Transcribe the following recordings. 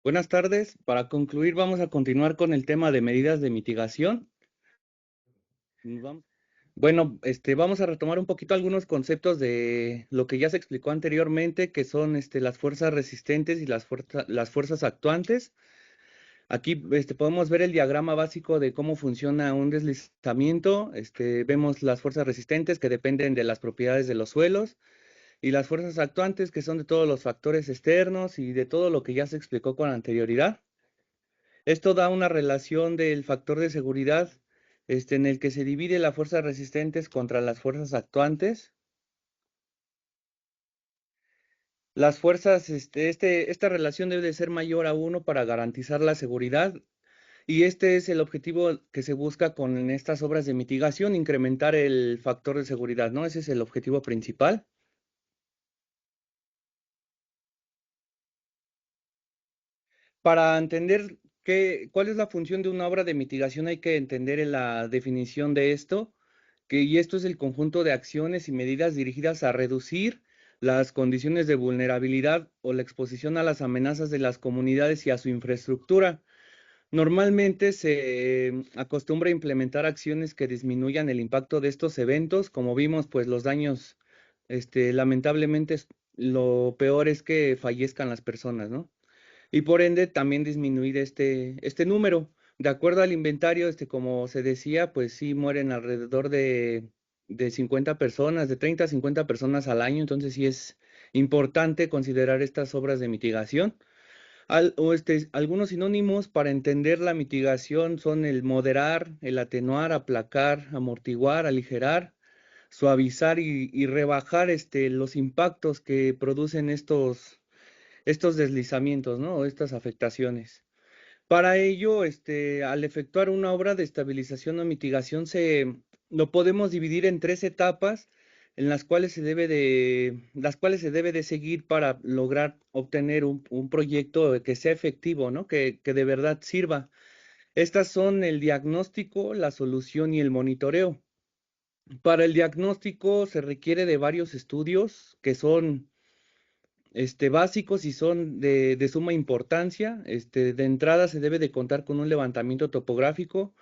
Buenas tardes. Para concluir, vamos a continuar con el tema de medidas de mitigación. Vamos- Bueno, vamos a retomar un poquito algunos conceptos de lo que ya se explicó anteriormente, que son las fuerzas resistentes y las fuerzas actuantes. Aquí podemos ver el diagrama básico de cómo funciona un deslizamiento. Vemos las fuerzas resistentes que dependen de las propiedades de los suelos y las fuerzas actuantes que son de todos los factores externos y de todo lo que ya se explicó con anterioridad. Esto da una relación del factor de seguridad, en el que se divide las fuerzas resistentes contra las fuerzas actuantes. Las fuerzas, esta relación debe de ser mayor a uno para garantizar la seguridad, y este es el objetivo que se busca con estas obras de mitigación, incrementar el factor de seguridad, ¿no? Ese es el objetivo principal. Para entender cuál es la función de una obra de mitigación, hay que entender la definición de esto, y esto es el conjunto de acciones y medidas dirigidas a reducir las condiciones de vulnerabilidad o la exposición a las amenazas de las comunidades y a su infraestructura. Normalmente se acostumbra a implementar acciones que disminuyan el impacto de estos eventos. Como vimos, pues los daños, lamentablemente, lo peor es que fallezcan las personas, ¿no? Y por ende también disminuir este número. De acuerdo al inventario, como se decía, pues sí mueren alrededor de 50 personas, de 30 a 50 personas al año, entonces sí es importante considerar estas obras de mitigación. Algunos sinónimos para entender la mitigación son el moderar, el atenuar, aplacar, amortiguar, aligerar, suavizar y rebajar los impactos que producen estos deslizamientos, ¿no? O estas afectaciones. Para ello, al efectuar una obra de estabilización o mitigación, lo podemos dividir en tres etapas en las cuales se debe de seguir para lograr obtener un proyecto que sea efectivo, ¿no? Que de verdad sirva. Estas son el diagnóstico, la solución y el monitoreo. Para el diagnóstico se requiere de varios estudios que son básicos y son de suma importancia. De entrada se debe de contar con un levantamiento topográfico.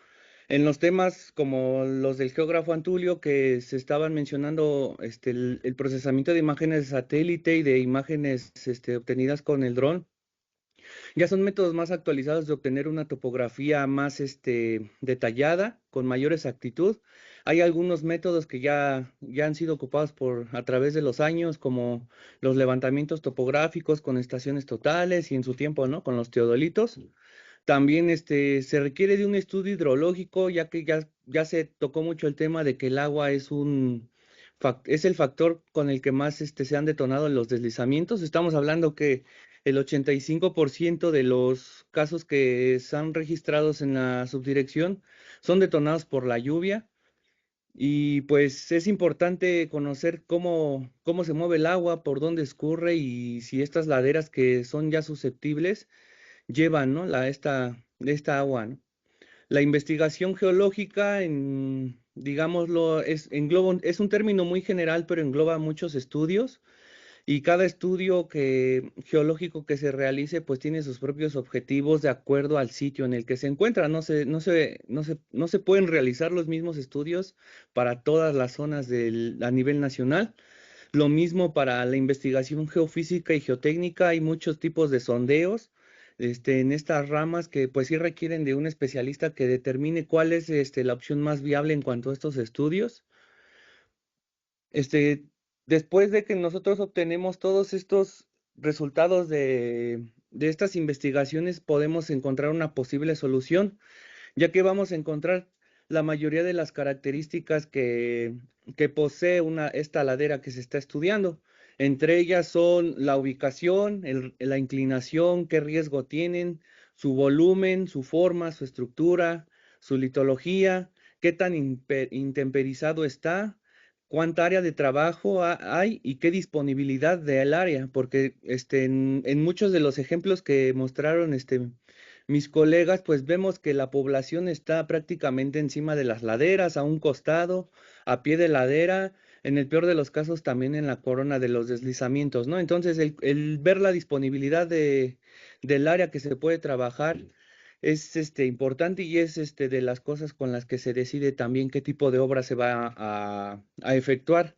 En los temas como los del geógrafo Antulio, que se estaban mencionando, el procesamiento de imágenes de satélite y de imágenes obtenidas con el dron, ya son métodos más actualizados de obtener una topografía más detallada, con mayor exactitud. Hay algunos métodos que ya han sido ocupados a través de los años, como los levantamientos topográficos con estaciones totales y en su tiempo, ¿no? Con los teodolitos. También se requiere de un estudio hidrológico, ya que ya se tocó mucho el tema de que el agua es el factor con el que más se han detonado los deslizamientos. Estamos hablando que el 85% de los casos que se han registrados en la subdirección son detonados por la lluvia. Y pues es importante conocer cómo se mueve el agua, por dónde escurre y si estas laderas que son ya susceptibles llevan, ¿no? Esta agua, ¿no? La investigación geológica, digámoslo, es un término muy general, pero engloba muchos estudios y cada estudio geológico que se realice, pues tiene sus propios objetivos de acuerdo al sitio en el que se encuentra. No se pueden realizar los mismos estudios para todas las zonas a nivel nacional. Lo mismo para la investigación geofísica y geotécnica, hay muchos tipos de sondeos, en estas ramas que pues sí requieren de un especialista que determine cuál es, la opción más viable en cuanto a estos estudios. Este, Después de que nosotros obtenemos todos estos resultados de estas investigaciones, podemos encontrar una posible solución, ya que vamos a encontrar la mayoría de las características que posee esta ladera que se está estudiando. Entre ellas son la ubicación, la inclinación, qué riesgo tienen, su volumen, su forma, su estructura, su litología, qué tan intemperizado está, cuánta área de trabajo hay y qué disponibilidad del área, porque en muchos de los ejemplos que mostraron mis colegas, pues vemos que la población está prácticamente encima de las laderas, a un costado, a pie de ladera, en el peor de los casos también en la corona de los deslizamientos, ¿no? Entonces, el ver la disponibilidad del área que se puede trabajar es importante y es de las cosas con las que se decide también qué tipo de obra se va a efectuar.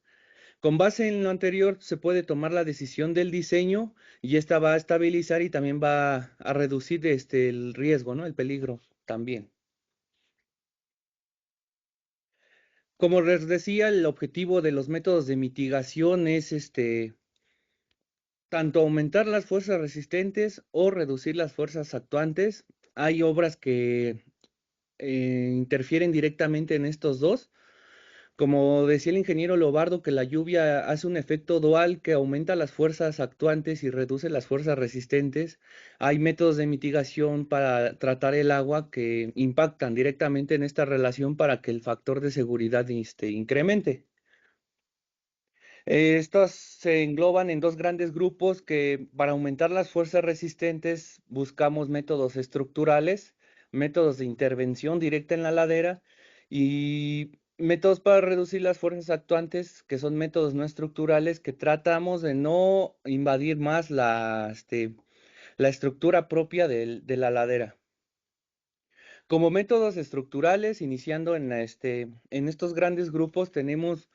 Con base en lo anterior, se puede tomar la decisión del diseño y esta va a estabilizar y también va a reducir el riesgo, ¿no? El peligro también. Como les decía, el objetivo de los métodos de mitigación es tanto aumentar las fuerzas resistentes o reducir las fuerzas actuantes. Hay obras que interfieren directamente en estos dos. Como decía el ingeniero Lobardo, que la lluvia hace un efecto dual que aumenta las fuerzas actuantes y reduce las fuerzas resistentes, hay métodos de mitigación para tratar el agua que impactan directamente en esta relación para que el factor de seguridad incremente. Estos se engloban en dos grandes grupos que para aumentar las fuerzas resistentes buscamos métodos estructurales, métodos de intervención directa en la ladera y métodos para reducir las fuerzas actuantes, que son métodos no estructurales, que tratamos de no invadir más la estructura propia de la ladera. Como métodos estructurales, iniciando en estos grandes grupos, tenemos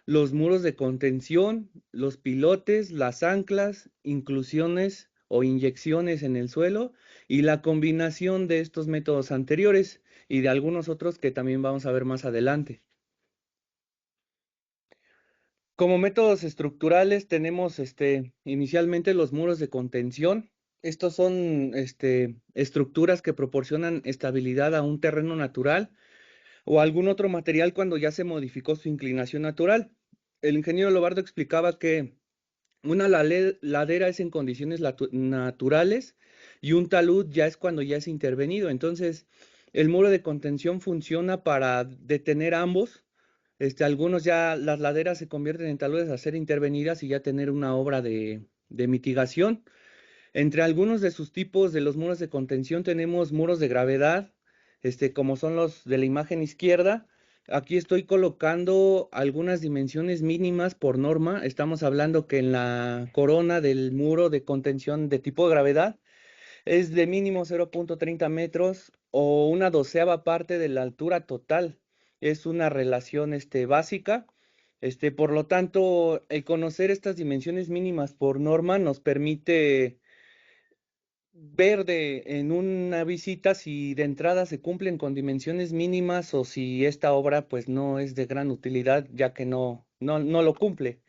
los muros de contención, los pilotes, las anclas, inclusiones o inyecciones en el suelo y la combinación de estos métodos anteriores y de algunos otros que también vamos a ver más adelante. Como métodos estructurales tenemos inicialmente los muros de contención. Estos son estructuras que proporcionan estabilidad a un terreno natural o algún otro material cuando ya se modificó su inclinación natural. El ingeniero Lobardo explicaba que una ladera es en condiciones naturales y un talud ya es cuando ya es intervenido. Entonces, el muro de contención funciona para detener ambos. Algunos ya las laderas se convierten en taludes a ser intervenidas y ya tener una obra de mitigación. Entre algunos de sus tipos de los muros de contención tenemos muros de gravedad, como son los de la imagen izquierda. Aquí estoy colocando algunas dimensiones mínimas por norma. Estamos hablando que en la corona del muro de contención de tipo de gravedad es de mínimo 0,30 metros o una doceava parte de la altura total. Es una relación básica. Por lo tanto, el conocer estas dimensiones mínimas por norma nos permite ver en una visita si de entrada se cumplen con dimensiones mínimas o si esta obra pues no es de gran utilidad ya que no lo cumple.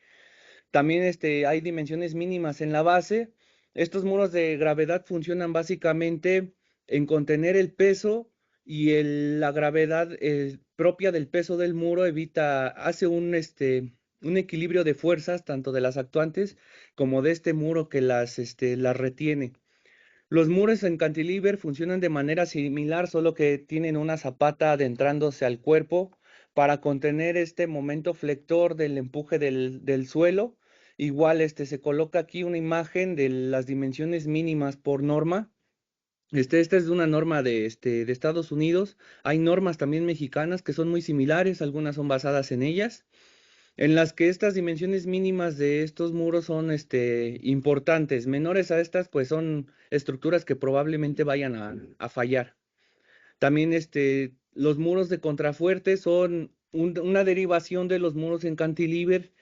También hay dimensiones mínimas en la base. Estos muros de gravedad funcionan básicamente en contener el peso y la gravedad propia del peso del muro hace un equilibrio de fuerzas tanto de las actuantes como de este muro que las retiene. Los muros en cantilever funcionan de manera similar, solo que tienen una zapata adentrándose al cuerpo para contener este momento flector del empuje del suelo. Igual se coloca aquí una imagen de las dimensiones mínimas por norma Esta es una norma de Estados Unidos. Hay normas también mexicanas que son muy similares, algunas son basadas en ellas, en las que estas dimensiones mínimas de estos muros son importantes. Menores a estas, pues son estructuras que probablemente vayan a fallar. También los muros de contrafuerte son una derivación de los muros en cantilever,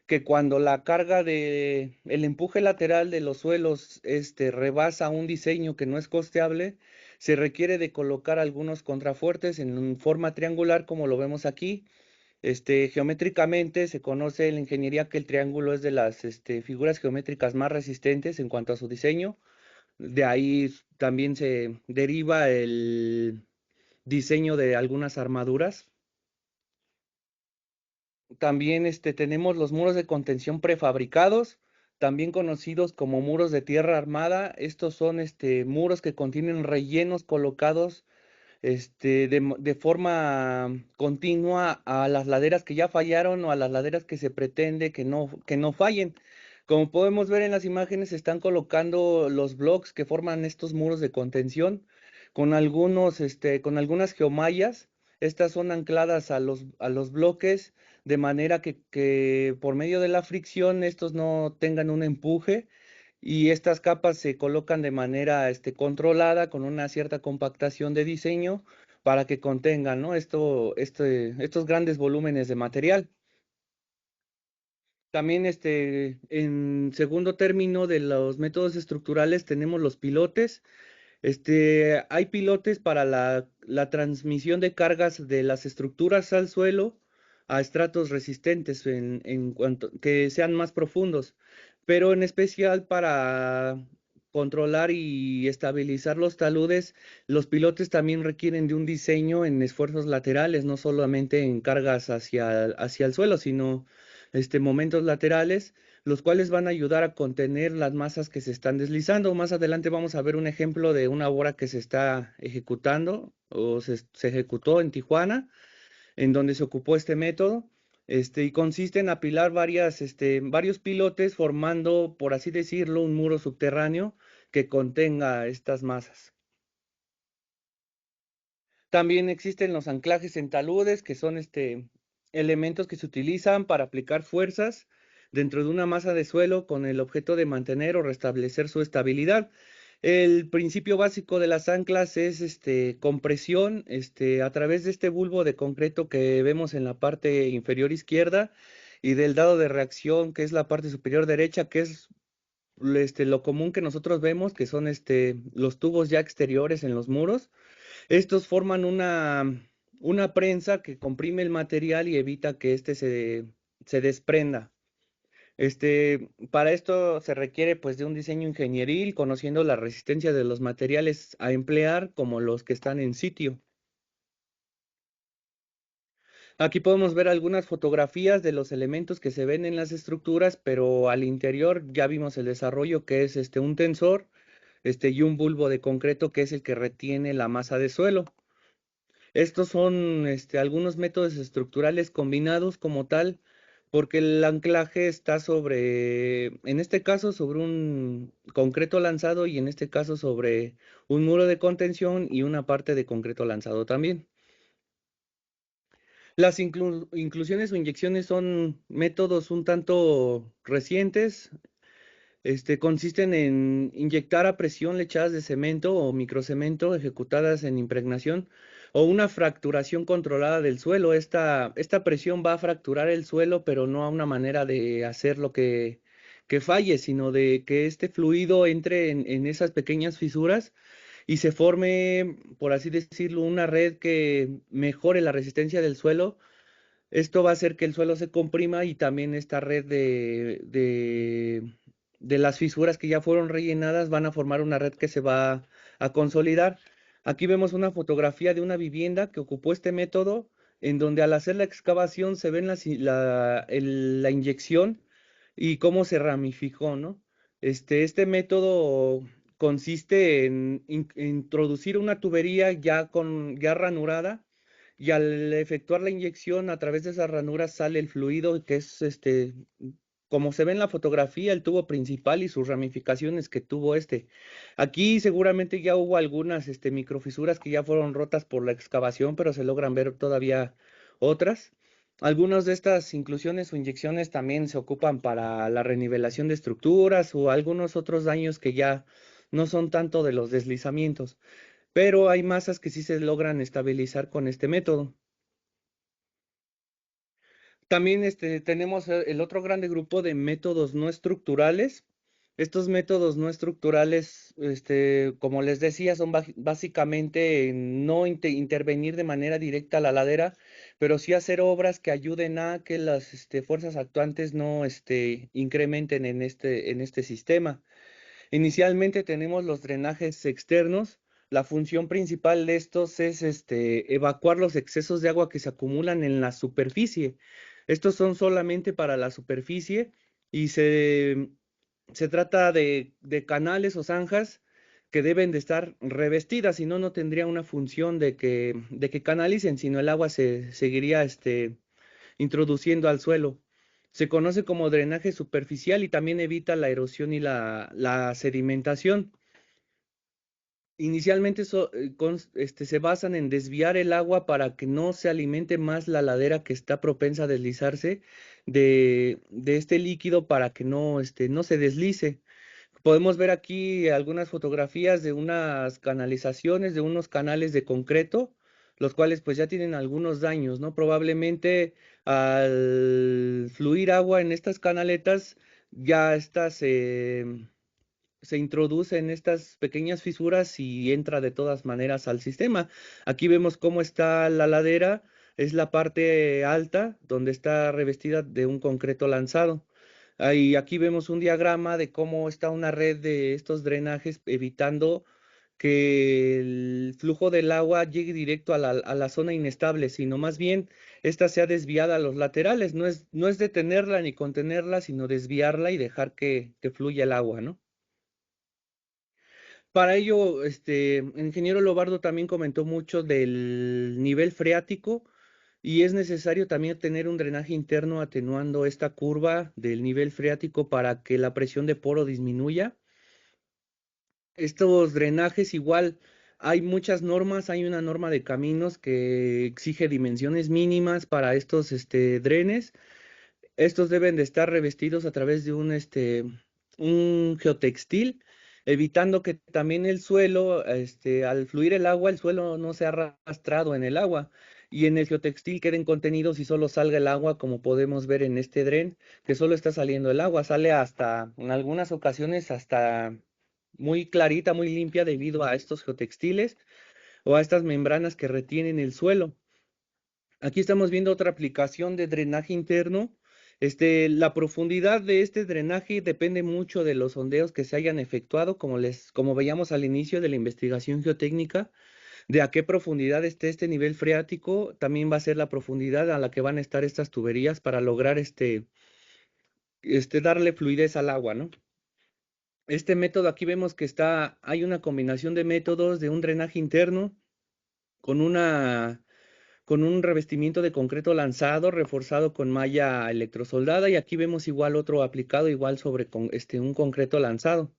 que cuando la carga de el empuje lateral de los suelos rebasa un diseño que no es costeable, se requiere de colocar algunos contrafuertes en forma triangular, como lo vemos aquí. Geométricamente se conoce en la ingeniería que el triángulo es de las figuras geométricas más resistentes en cuanto a su diseño. De ahí también se deriva el diseño de algunas armaduras. También tenemos los muros de contención prefabricados, también conocidos como muros de tierra armada. Estos son muros que contienen rellenos colocados de forma continua a las laderas que ya fallaron o a las laderas que se pretende que no fallen. Como podemos ver en las imágenes, se están colocando los blocks que forman estos muros de contención con algunas geomallas. Estas son ancladas a a los bloques de manera que por medio de la fricción estos no tengan un empuje y estas capas se colocan de manera controlada con una cierta compactación de diseño para que contengan, ¿no? Estos grandes volúmenes de material. También en segundo término de los métodos estructurales tenemos los pilotes. Hay pilotes para la transmisión de cargas de las estructuras al suelo a estratos resistentes en cuanto que sean más profundos, pero en especial para controlar y estabilizar los taludes, los pilotes también requieren de un diseño en esfuerzos laterales, no solamente en cargas hacia el suelo, sino momentos laterales los cuales van a ayudar a contener las masas que se están deslizando. Más adelante vamos a ver un ejemplo de una obra que se está ejecutando o se ejecutó en Tijuana, en donde se ocupó este método. Y consiste en apilar varios pilotes formando, por así decirlo, un muro subterráneo que contenga estas masas. También existen los anclajes en taludes, que son elementos que se utilizan para aplicar fuerzas dentro de una masa de suelo con el objeto de mantener o restablecer su estabilidad. El principio básico de las anclas es compresión a través de este bulbo de concreto que vemos en la parte inferior izquierda y del dado de reacción que es la parte superior derecha, que es lo común que nosotros vemos, que son los tubos ya exteriores en los muros. Estos forman una prensa que comprime el material y evita que se desprenda. Para esto se requiere pues de un diseño ingenieril, conociendo la resistencia de los materiales a emplear como los que están en sitio. Aquí podemos ver algunas fotografías de los elementos que se ven en las estructuras, pero al interior ya vimos el desarrollo que es un tensor, y un bulbo de concreto que es el que retiene la masa de suelo. Estos son algunos métodos estructurales combinados como tal, porque el anclaje está en este caso, sobre un concreto lanzado y en este caso sobre un muro de contención y una parte de concreto lanzado también. Las inclusiones o inyecciones son métodos un tanto recientes. Consisten en inyectar a presión lechadas de cemento o microcemento ejecutadas en impregnación o una fracturación controlada del suelo. Esta presión va a fracturar el suelo, pero no a una manera de hacer que falle, sino de que este fluido entre en esas pequeñas fisuras y se forme, por así decirlo, una red que mejore la resistencia del suelo. Esto va a hacer que el suelo se comprima y también esta red de las fisuras que ya fueron rellenadas van a formar una red que se va a consolidar. Aquí vemos una fotografía de una vivienda que ocupó este método, en donde al hacer la excavación se ven la inyección y cómo se ramificó, ¿no? Este método consiste en introducir una tubería ya ranurada y al efectuar la inyección a través de esas ranuras sale el fluido que es como se ve en la fotografía, el tubo principal y sus ramificaciones que tuvo este. Aquí seguramente ya hubo algunas microfisuras que ya fueron rotas por la excavación, pero se logran ver todavía otras. Algunas de estas inclusiones o inyecciones también se ocupan para la renivelación de estructuras o algunos otros daños que ya no son tanto de los deslizamientos, pero hay masas que sí se logran estabilizar con este método. También tenemos el otro grande grupo de métodos no estructurales. Estos métodos no estructurales, como les decía, son básicamente no intervenir de manera directa a la ladera, pero sí hacer obras que ayuden a que las fuerzas actuantes no incrementen en este sistema. Inicialmente tenemos los drenajes externos. La función principal de estos es evacuar los excesos de agua que se acumulan en la superficie. Estos son solamente para la superficie y se trata de canales o zanjas que deben de estar revestidas, si no, no tendría una función de que canalicen, sino el agua se seguiría introduciendo al suelo. Se conoce como drenaje superficial y también evita la erosión y la sedimentación. Inicialmente se basan en desviar el agua para que no se alimente más la ladera que está propensa a deslizarse de este líquido para que no se deslice. Podemos ver aquí algunas fotografías de unas canalizaciones, de unos canales de concreto, los cuales pues ya tienen algunos daños, ¿no? Probablemente al fluir agua en estas canaletas, ya estas se introduce en estas pequeñas fisuras y entra de todas maneras al sistema. Aquí vemos cómo está la ladera, es la parte alta donde está revestida de un concreto lanzado. Ahí, aquí vemos un diagrama de cómo está una red de estos drenajes evitando que el flujo del agua llegue directo a a la zona inestable, sino más bien esta sea desviada a los laterales. No es detenerla ni contenerla, sino desviarla y dejar que fluya el agua, ¿no? Para ello, el ingeniero Lobardo también comentó mucho del nivel freático y es necesario también tener un drenaje interno atenuando esta curva del nivel freático para que la presión de poro disminuya. Estos drenajes igual, hay muchas normas, hay una norma de caminos que exige dimensiones mínimas para estos drenes. Estos deben de estar revestidos a través de un geotextil, evitando que también el suelo, al fluir el agua, el suelo no sea arrastrado en el agua y en el geotextil queden contenidos y solo salga el agua, como podemos ver en este dren, que solo está saliendo el agua, sale hasta, en algunas ocasiones, hasta muy clarita, muy limpia debido a estos geotextiles o a estas membranas que retienen el suelo. Aquí estamos viendo otra aplicación de drenaje interno. La profundidad de este drenaje depende mucho de los sondeos que se hayan efectuado, como veíamos al inicio de la investigación geotécnica, de a qué profundidad esté este nivel freático, también va a ser la profundidad a la que van a estar estas tuberías para lograr darle fluidez al agua, ¿no? Este método aquí vemos que hay una combinación de métodos de un drenaje interno con con un revestimiento de concreto lanzado, reforzado con malla electrosoldada, y aquí vemos igual otro aplicado igual sobre un concreto lanzado.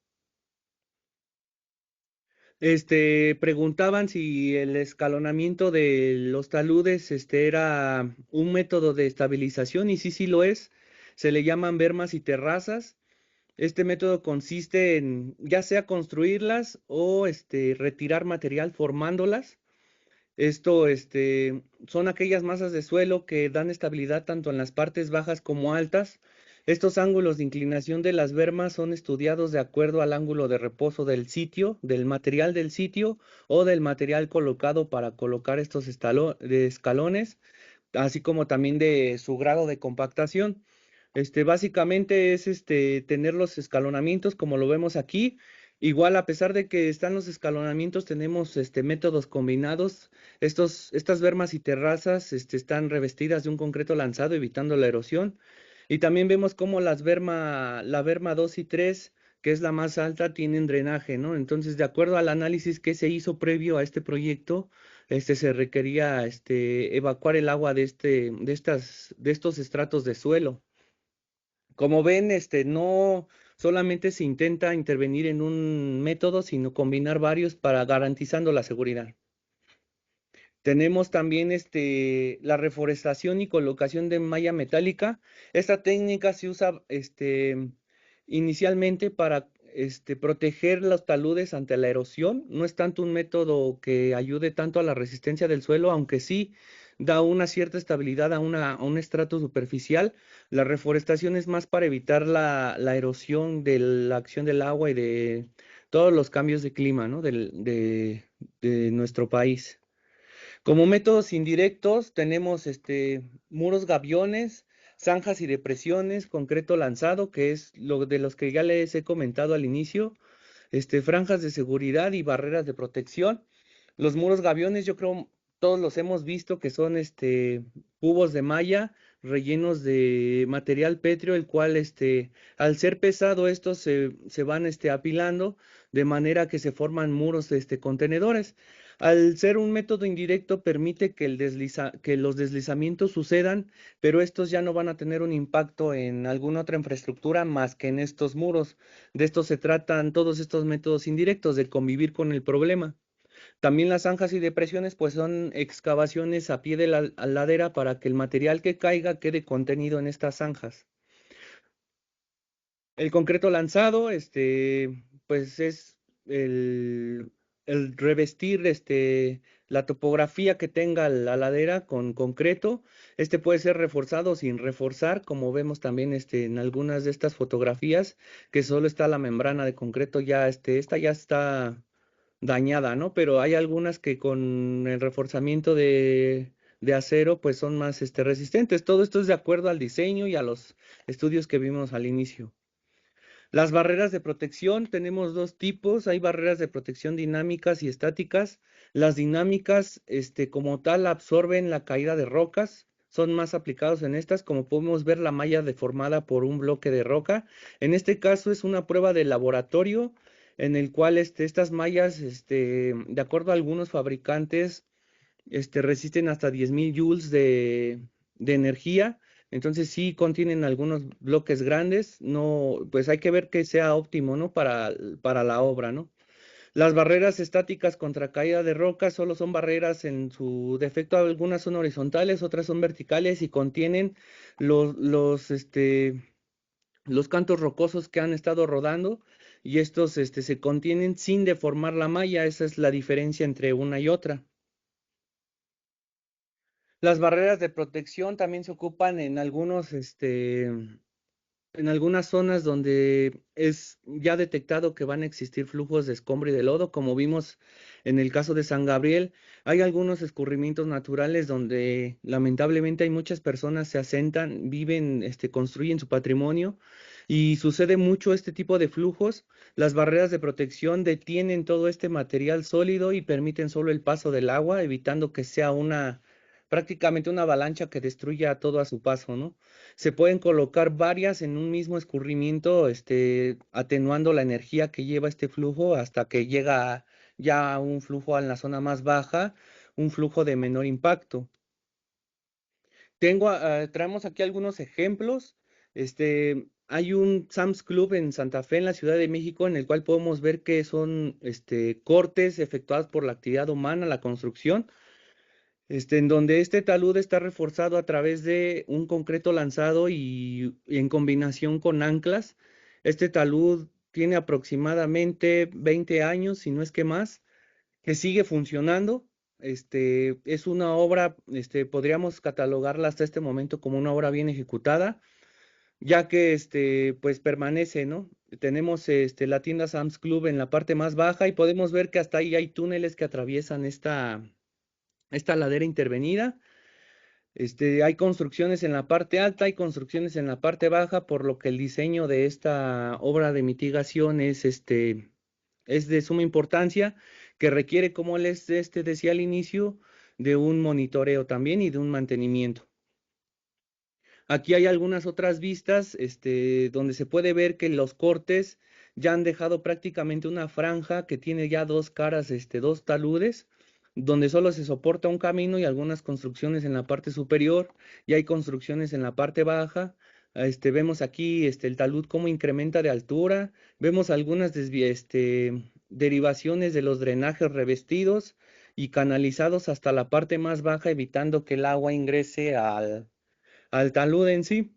Preguntaban si el escalonamiento de los taludes era un método de estabilización, y sí, sí lo es. Se le llaman bermas y terrazas. Este método consiste en ya sea construirlas o retirar material formándolas. Esto, son aquellas masas de suelo que dan estabilidad tanto en las partes bajas como altas. Estos ángulos de inclinación de las bermas son estudiados de acuerdo al ángulo de reposo del sitio, del material del sitio o del material colocado para colocar estos de escalones, así como también de su grado de compactación. Básicamente es tener los escalonamientos como lo vemos aquí. Igual, a pesar de que están los escalonamientos, tenemos métodos combinados. Estas bermas y terrazas están revestidas de un concreto lanzado, evitando la erosión. Y también vemos cómo la berma 2 y 3, que es la más alta, tienen drenaje, ¿no? Entonces, de acuerdo al análisis que se hizo previo a este proyecto, se requería evacuar el agua de estos estratos de suelo. Como ven, no solamente se intenta intervenir en un método, sino combinar varios para garantizando la seguridad. Tenemos también la reforestación y colocación de malla metálica. Esta técnica se usa inicialmente para proteger los taludes ante la erosión. No es tanto un método que ayude tanto a la resistencia del suelo, aunque sí da una cierta estabilidad a un estrato superficial. La reforestación es más para evitar la erosión de la acción del agua y de todos los cambios de clima, ¿no? De nuestro país. Como métodos indirectos tenemos muros gaviones, zanjas y depresiones, concreto lanzado, que es lo de los que ya les he comentado al inicio, franjas de seguridad y barreras de protección. Los muros gaviones, yo creo todos los hemos visto que son cubos de malla rellenos de material pétreo, el cual al ser pesado estos se van apilando de manera que se forman muros contenedores. Al ser un método indirecto permite que, que los deslizamientos sucedan, pero estos ya no van a tener un impacto en alguna otra infraestructura más que en estos muros. De esto se tratan todos estos métodos indirectos, de convivir con el problema. También las zanjas y depresiones, pues son excavaciones a pie de la ladera para que el material que caiga quede contenido en estas zanjas. El concreto lanzado, pues es el, el revestir, la topografía que tenga la ladera con concreto. Este puede ser reforzado o sin reforzar, como vemos también, en algunas de estas fotografías, que solo está la membrana de concreto ya, esta ya está dañada, ¿no? Pero hay algunas que con el reforzamiento de acero, pues son más, resistentes. Todo esto es de acuerdo al diseño y a los estudios que vimos al inicio. Las barreras de protección, tenemos dos tipos, hay barreras de protección dinámicas y estáticas. Las dinámicas, como tal, absorben la caída de rocas, son más aplicados en estas, como podemos ver la malla deformada por un bloque de roca. En este caso es una prueba de laboratorio en el cual estas mallas, de acuerdo a algunos fabricantes, resisten hasta 10.000 joules de energía. Entonces sí contienen algunos bloques grandes, no, pues hay que ver que sea óptimo, ¿no? Para la obra, ¿no? Las barreras estáticas contra caída de roca solo son barreras en su defecto, algunas son horizontales, otras son verticales y contienen los cantos rocosos que han estado rodando y estos, se contienen sin deformar la malla, esa es la diferencia entre una y otra. Las barreras de protección también se ocupan en en algunas zonas donde es ya detectado que van a existir flujos de escombro y de lodo, como vimos en el caso de San Gabriel. Hay algunos escurrimientos naturales donde lamentablemente hay muchas personas se asentan, viven, construyen su patrimonio y sucede mucho este tipo de flujos. Las barreras de protección detienen todo este material sólido y permiten solo el paso del agua, evitando que sea prácticamente una avalancha que destruya todo a su paso, ¿no? Se pueden colocar varias en un mismo escurrimiento, atenuando la energía que lleva este flujo hasta que llega ya a un flujo en la zona más baja, un flujo de menor impacto. Traemos aquí algunos ejemplos. Hay un Sam's Club en Santa Fe, en la Ciudad de México, en el cual podemos ver que son, cortes efectuados por la actividad humana, la construcción, en donde este talud está reforzado a través de un concreto lanzado y en combinación con anclas. Este talud tiene aproximadamente 20 años, si no es que más, que sigue funcionando. Es una obra, podríamos catalogarla hasta este momento como una obra bien ejecutada, ya que pues permanece, ¿no? Tenemos la tienda Sam's Club en la parte más baja y podemos ver que hasta ahí hay túneles que atraviesan esta ladera intervenida. Hay construcciones en la parte alta y construcciones en la parte baja, por lo que el diseño de esta obra de mitigación es de suma importancia, que requiere, como les decía al inicio, de un monitoreo también y de un mantenimiento. Aquí hay algunas otras vistas, donde se puede ver que los cortes ya han dejado prácticamente una franja que tiene ya dos caras, dos taludes, donde solo se soporta un camino y algunas construcciones en la parte superior, y hay construcciones en la parte baja, Vemos aquí el talud cómo incrementa de altura, vemos algunas derivaciones de los drenajes revestidos y canalizados hasta la parte más baja, evitando que el agua ingrese al talud en sí.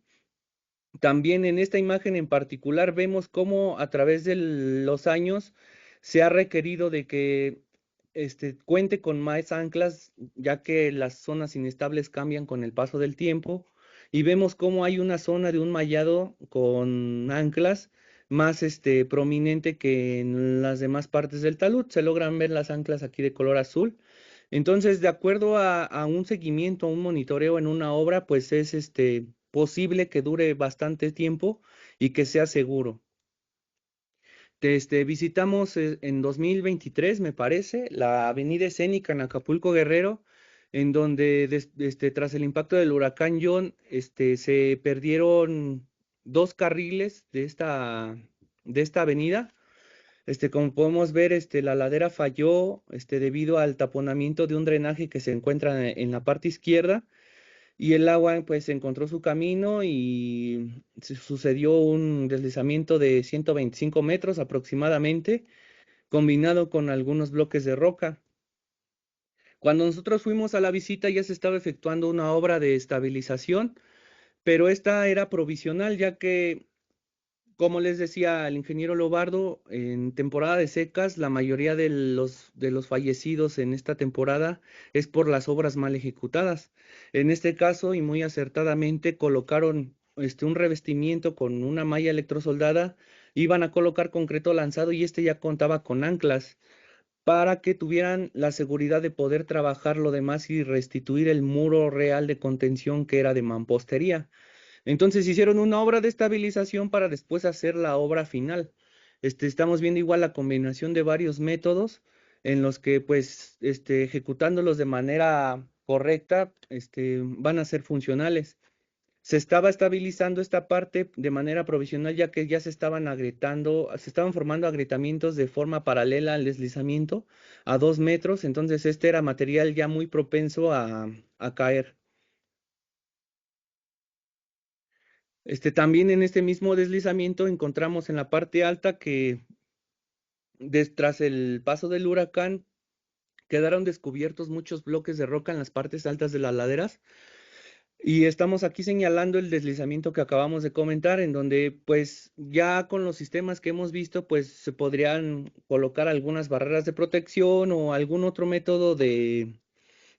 También en esta imagen en particular vemos cómo a través de los años se ha requerido de que cuente con más anclas, ya que las zonas inestables cambian con el paso del tiempo, y vemos cómo hay una zona de un mallado con anclas más prominente que en las demás partes del talud. Se logran ver las anclas aquí de color azul. Entonces, de acuerdo a un seguimiento, a un monitoreo en una obra, pues es posible que dure bastante tiempo y que sea seguro. Visitamos en 2023, me parece, la avenida escénica en Acapulco Guerrero, en donde tras el impacto del huracán John, se perdieron dos carriles de esta avenida. Como podemos ver, la ladera falló, debido al taponamiento de un drenaje que se encuentra en la parte izquierda, y el agua pues encontró su camino y sucedió un deslizamiento de 125 metros aproximadamente, combinado con algunos bloques de roca. Cuando nosotros fuimos a la visita ya se estaba efectuando una obra de estabilización, pero esta era provisional, ya que, como les decía el ingeniero Lobardo, en temporada de secas, la mayoría de los fallecidos en esta temporada es por las obras mal ejecutadas. En este caso, y muy acertadamente, colocaron un revestimiento con una malla electrosoldada, iban a colocar concreto lanzado y este ya contaba con anclas para que tuvieran la seguridad de poder trabajar lo demás y restituir el muro real de contención que era de mampostería. Entonces hicieron una obra de estabilización para después hacer la obra final. Estamos viendo igual la combinación de varios métodos en los que, pues, ejecutándolos de manera correcta, van a ser funcionales. Se estaba estabilizando esta parte de manera provisional, ya que ya se estaban agrietando, se estaban formando agrietamientos de forma paralela al deslizamiento a 2 metros. Entonces este era material ya muy propenso a caer. También en este mismo deslizamiento encontramos en la parte alta que tras el paso del huracán quedaron descubiertos muchos bloques de roca en las partes altas de las laderas, y estamos aquí señalando el deslizamiento que acabamos de comentar, en donde pues ya con los sistemas que hemos visto pues se podrían colocar algunas barreras de protección o algún otro método de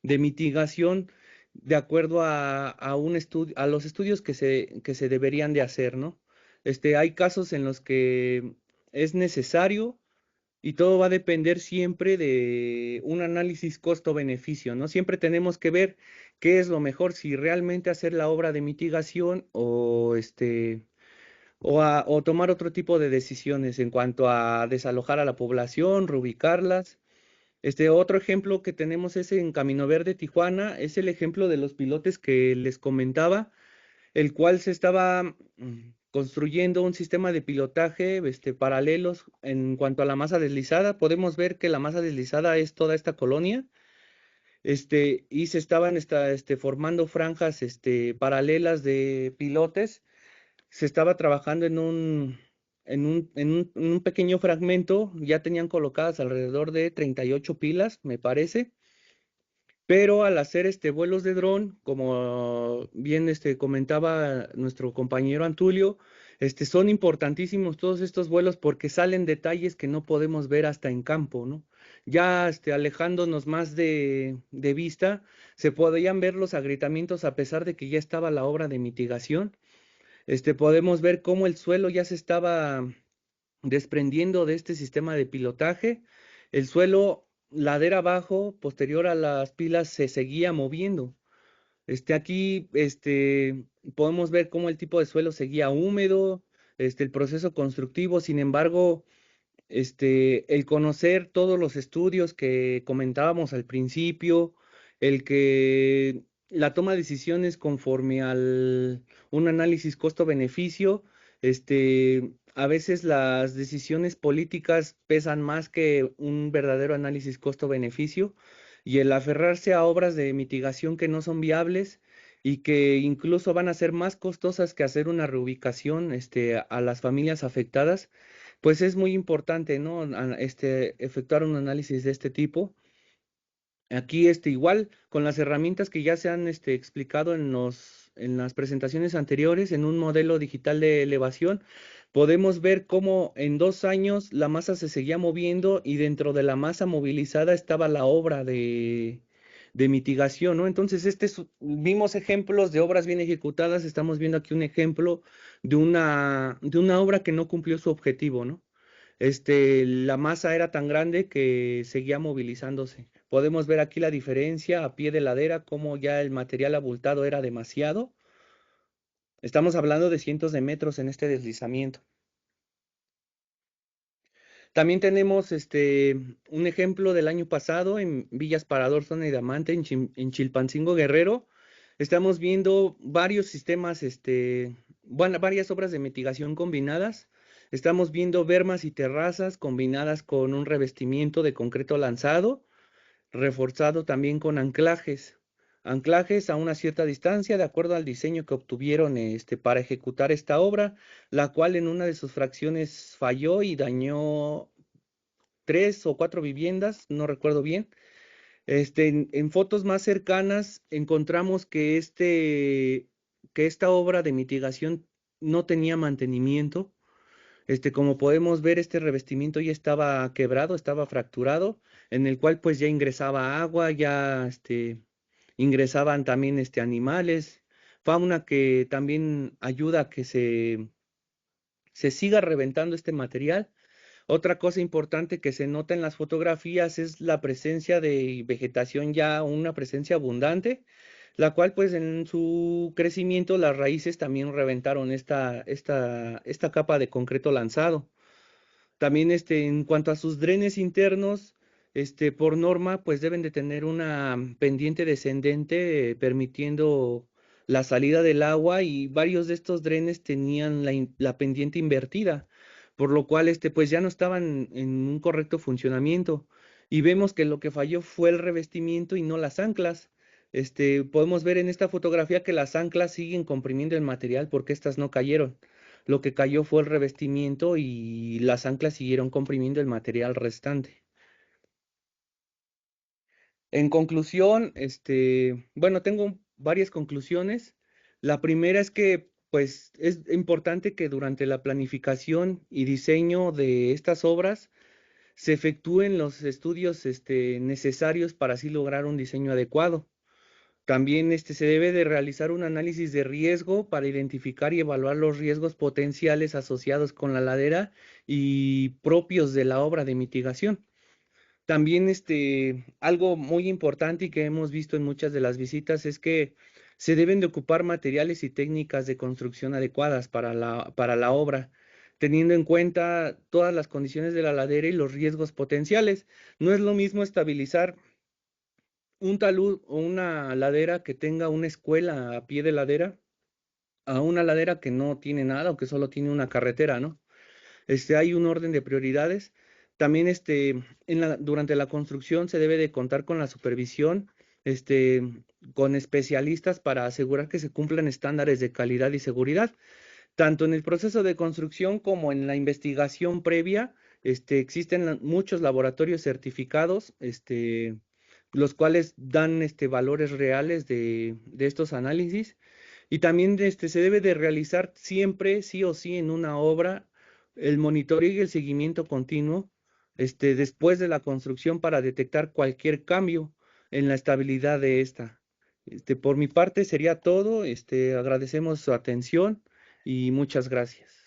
mitigación de acuerdo a un estudio, a los estudios que se deberían de hacer, ¿no? Hay casos en los que es necesario, y todo va a depender siempre de un análisis costo-beneficio, ¿no? Siempre tenemos que ver qué es lo mejor, si realmente hacer la obra de mitigación o tomar otro tipo de decisiones en cuanto a desalojar a la población, reubicarlas. Otro ejemplo que tenemos es en Camino Verde, Tijuana, es el ejemplo de los pilotes que les comentaba, el cual se estaba construyendo un sistema de pilotaje paralelos en cuanto a la masa deslizada. Podemos ver que la masa deslizada es toda esta colonia, y se estaban formando franjas paralelas de pilotes. Se estaba trabajando en un pequeño fragmento, ya tenían colocadas alrededor de 38 pilas, me parece. Pero al hacer vuelos de dron, como bien comentaba nuestro compañero Antulio, son importantísimos todos estos vuelos porque salen detalles que no podemos ver hasta en campo, ¿no? Ya alejándonos más de vista, se podían ver los agrietamientos a pesar de que ya estaba la obra de mitigación. Podemos ver cómo el suelo ya se estaba desprendiendo de este sistema de pilotaje. El suelo, ladera abajo, posterior a las pilas, se seguía moviendo. Aquí, podemos ver cómo el tipo de suelo seguía húmedo, el proceso constructivo. Sin embargo, el conocer todos los estudios que comentábamos al principio, el que la toma de decisiones conforme al un análisis costo-beneficio, a veces las decisiones políticas pesan más que un verdadero análisis costo-beneficio, y el aferrarse a obras de mitigación que no son viables, y que incluso van a ser más costosas que hacer una reubicación, a las familias afectadas, pues es muy importante, ¿no? Efectuar un análisis de este tipo. Aquí, igual, con las herramientas que ya se han, explicado en las presentaciones anteriores, en un modelo digital de elevación, podemos ver cómo en 2 años la masa se seguía moviendo y dentro de la masa movilizada estaba la obra de mitigación, ¿no? Entonces, vimos ejemplos de obras bien ejecutadas, estamos viendo aquí un ejemplo de una obra que no cumplió su objetivo, ¿no? La masa era tan grande que seguía movilizándose. Podemos ver aquí la diferencia a pie de ladera, cómo ya el material abultado era demasiado. Estamos hablando de cientos de metros en este deslizamiento. También tenemos un ejemplo del año pasado en Villas Parador, Zona de Diamante, en Chilpancingo Guerrero. Estamos viendo varios sistemas, bueno, varias obras de mitigación combinadas. Estamos viendo bermas y terrazas combinadas con un revestimiento de concreto lanzado, reforzado también con anclajes. Anclajes a una cierta distancia, de acuerdo al diseño que obtuvieron para ejecutar esta obra, la cual en una de sus fracciones falló y dañó 3 o 4 viviendas, no recuerdo bien. En fotos más cercanas encontramos que esta obra de mitigación no tenía mantenimiento. Como podemos ver, este revestimiento ya estaba quebrado, estaba fracturado, en el cual pues ya ingresaba agua, ya ingresaban también animales, fauna que también ayuda a que se siga reventando este material. Otra cosa importante que se nota en las fotografías es la presencia de vegetación, ya una presencia abundante, la cual pues en su crecimiento las raíces también reventaron esta capa de concreto lanzado. También en cuanto a sus drenes internos, por norma pues deben de tener una pendiente descendente, permitiendo la salida del agua, y varios de estos drenes tenían la pendiente invertida, por lo cual pues ya no estaban en un correcto funcionamiento, y vemos que lo que falló fue el revestimiento y no las anclas. Podemos ver en esta fotografía que las anclas siguen comprimiendo el material porque estas no cayeron. Lo que cayó fue el revestimiento y las anclas siguieron comprimiendo el material restante. En conclusión, bueno, tengo varias conclusiones. La primera es que, pues, es importante que durante la planificación y diseño de estas obras se efectúen los estudios, necesarios para así lograr un diseño adecuado. También se debe de realizar un análisis de riesgo para identificar y evaluar los riesgos potenciales asociados con la ladera y propios de la obra de mitigación. También algo muy importante y que hemos visto en muchas de las visitas es que se deben de ocupar materiales y técnicas de construcción adecuadas para la obra, teniendo en cuenta todas las condiciones de la ladera y los riesgos potenciales. No es lo mismo estabilizar un talud o una ladera que tenga una escuela a pie de ladera a una ladera que no tiene nada o que solo tiene una carretera, ¿no? Hay un orden de prioridades. También durante la construcción se debe de contar con la supervisión, este, con especialistas para asegurar que se cumplan estándares de calidad y seguridad. Tanto en el proceso de construcción como en la investigación previa, existen muchos laboratorios certificados, los cuales dan valores reales de estos análisis. Y también se debe de realizar siempre, sí o sí, en una obra, el monitoreo y el seguimiento continuo, después de la construcción para detectar cualquier cambio en la estabilidad de esta. Por mi parte sería todo. Agradecemos su atención y muchas gracias.